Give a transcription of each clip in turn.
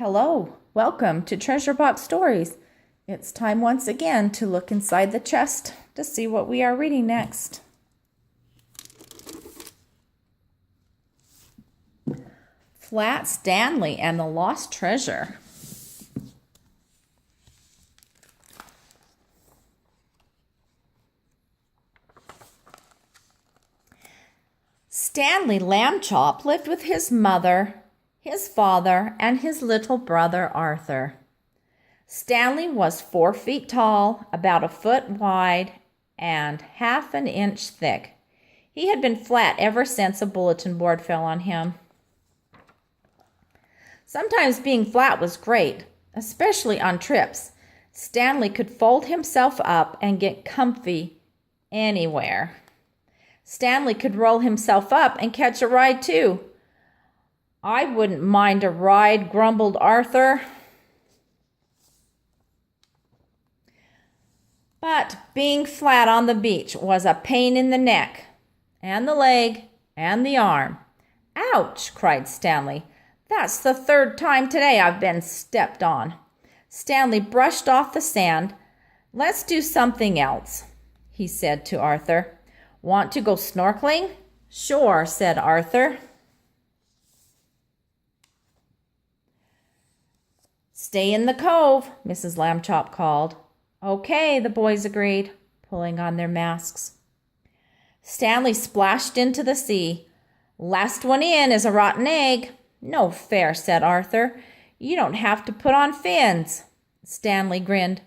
Hello, welcome to Treasure Box Stories. It's time once again to look inside the chest to see what we are reading next. Flat Stanley and the Lost Treasure. Stanley Lambchop lived with his mother, his father, and his little brother Arthur. Stanley was 4 feet tall, about a foot wide, and half an inch thick. He had been flat ever since a bulletin board fell on him. Sometimes being flat was great, especially on trips. Stanley could fold himself up and get comfy anywhere. Stanley could roll himself up and catch a ride too. "I wouldn't mind a ride," grumbled Arthur. But being flat on the beach was a pain in the neck, and the leg, and the arm. "Ouch!" cried Stanley. "That's the 3rd time today I've been stepped on." Stanley brushed off the sand. "Let's do something else," he said to Arthur. "Want to go snorkeling?" "Sure," said Arthur. "Stay in the cove," Mrs. Lambchop called. "Okay," the boys agreed, pulling on their masks. Stanley splashed into the sea. "Last one in is a rotten egg." "No fair," said Arthur. "You don't have to put on fins." Stanley grinned.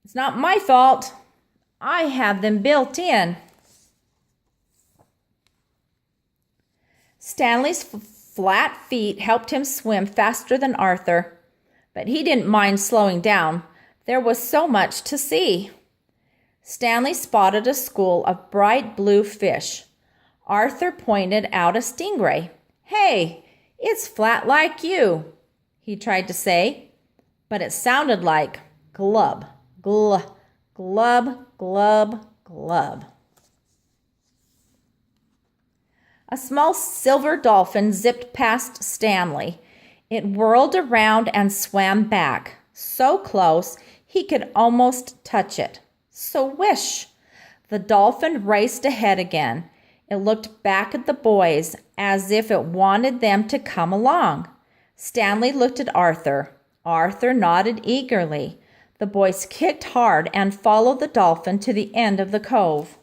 "It's not my fault. I have them built in." Stanley's flat feet helped him swim faster than Arthur, but he didn't mind slowing down. There was so much to see. Stanley spotted a school of bright blue fish. Arthur pointed out a stingray. "Hey, it's flat like you," he tried to say, but it sounded like glub, glub, glub, glub, glub. A small silver dolphin zipped past Stanley. It whirled around and swam back, so close he could almost touch it. Swish! The dolphin raced ahead again. It looked back at the boys as if it wanted them to come along. Stanley looked at Arthur. Arthur nodded eagerly. The boys kicked hard and followed the dolphin to the end of the cove.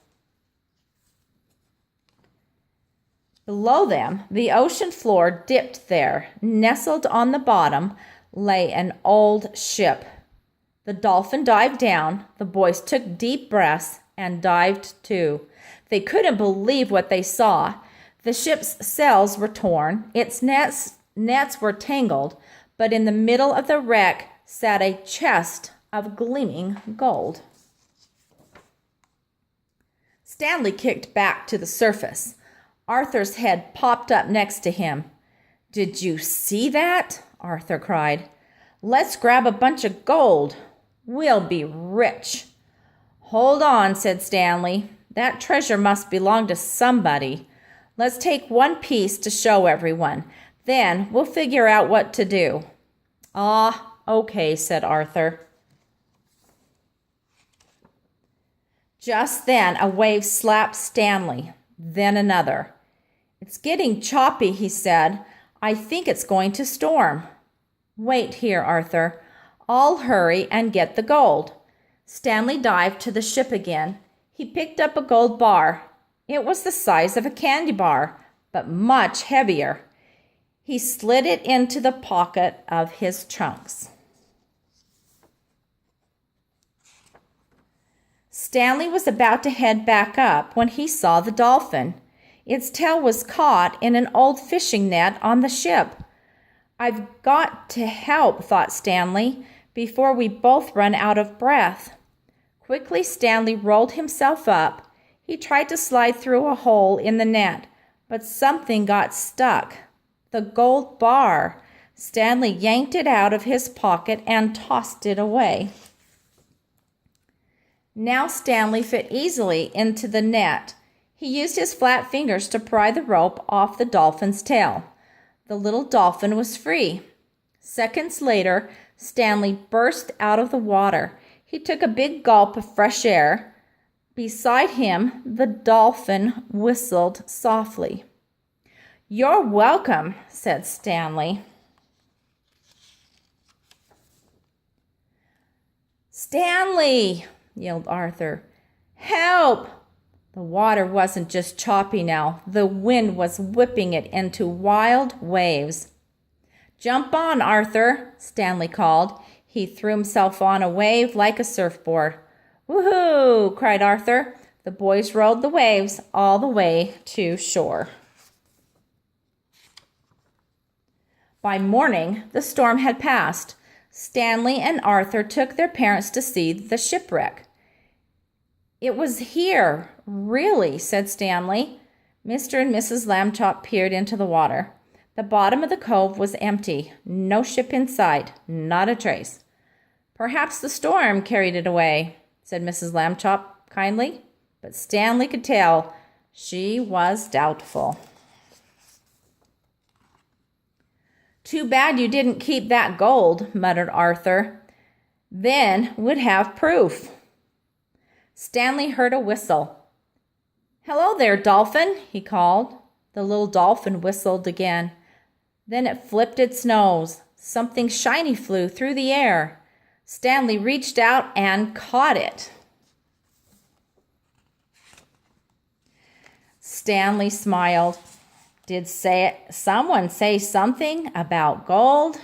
Below them, the ocean floor dipped there. Nestled on the bottom lay an old ship. The dolphin dived down. The boys took deep breaths and dived too. They couldn't believe what they saw. The ship's sails were torn. Its nets were tangled, but in the middle of the wreck sat a chest of gleaming gold. Stanley kicked back to the surface. Arthur's head popped up next to him. "Did you see that?" Arthur cried. "Let's grab a bunch of gold. We'll be rich." "Hold on," said Stanley. "That treasure must belong to somebody. Let's take one piece to show everyone. Then we'll figure out what to do." "Ah, okay," said Arthur. Just then a wave slapped Stanley, then another. "It's getting choppy," he said. "I think it's going to storm." "Wait here, Arthur. I'll hurry and get the gold." Stanley dived to the ship again. He picked up a gold bar. It was the size of a candy bar, but much heavier. He slid it into the pocket of his trunks. Stanley was about to head back up when he saw the dolphin. Its tail was caught in an old fishing net on the ship. "I've got to help," thought Stanley, "before we both run out of breath." Quickly, Stanley rolled himself up. He tried to slide through a hole in the net, but something got stuck. The gold bar. Stanley yanked it out of his pocket and tossed it away. Now Stanley fit easily into the net. He used his flat fingers to pry the rope off the dolphin's tail. The little dolphin was free. Seconds later, Stanley burst out of the water. He took a big gulp of fresh air. Beside him, the dolphin whistled softly. "You're welcome," said Stanley. "Stanley!" yelled Arthur. "Help!" The water wasn't just choppy now. The wind was whipping it into wild waves. "Jump on, Arthur," Stanley called. He threw himself on a wave like a surfboard. "Woohoo!" cried Arthur. The boys rode the waves all the way to shore. By morning, the storm had passed. Stanley and Arthur took their parents to see the shipwreck. "It was here, really," said Stanley. Mr. and Mrs. Lambchop peered into the water. The bottom of the cove was empty. No ship in sight, not a trace. "Perhaps the storm carried it away," said Mrs. Lambchop kindly. But Stanley could tell she was doubtful. "Too bad you didn't keep that gold," muttered Arthur. "Then we'd have proof." Stanley heard a whistle. "Hello there, dolphin," he called. The little dolphin whistled again. Then it flipped its nose. Something shiny flew through the air. Stanley reached out and caught it. Stanley smiled. Did someone say something about gold?